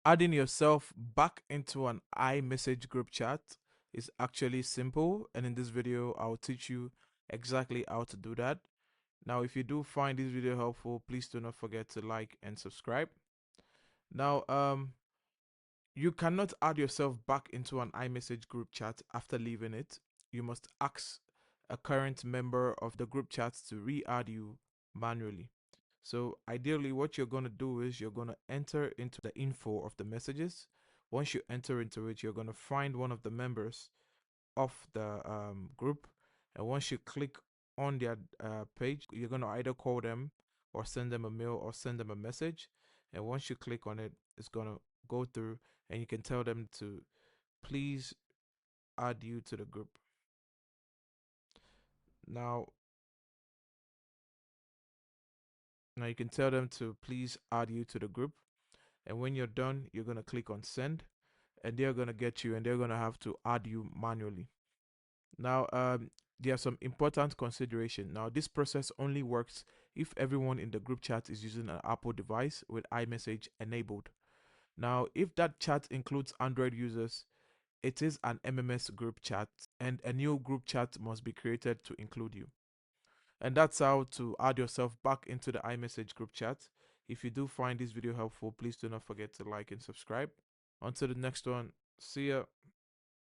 Adding yourself back into an iMessage group chat is actually simple, and in this video, I'll teach you exactly how to do that. Now, if you do find this video helpful, please do not forget to like and subscribe. Now, you cannot add yourself back into an iMessage group chat after leaving it. You must ask a current member of the group chat to re-add you manually. So ideally what you're going to do is you're going to enter into the info of the messages. Once you enter into it, you're going to find one of the members of the group, and once you click on their page, you're going to either call them or send them a mail or send them a message. And once you click on it, it's going to go through, and you can tell them to please add you to the group. Now, now you can tell them to please add you to the group, and when you're done, you're going to click on send, and they're going to get you, and they're going to have to add you manually. Now, there are some important consideration. Now, this process only works if everyone in the group chat is using an Apple device with iMessage enabled. Now, if that chat includes Android users, it is an MMS group chat, and a new group chat must be created to include you. And that's how to add yourself back into the iMessage group chat. If you do find this video helpful, please do not forget to like and subscribe. On to the next one. See ya.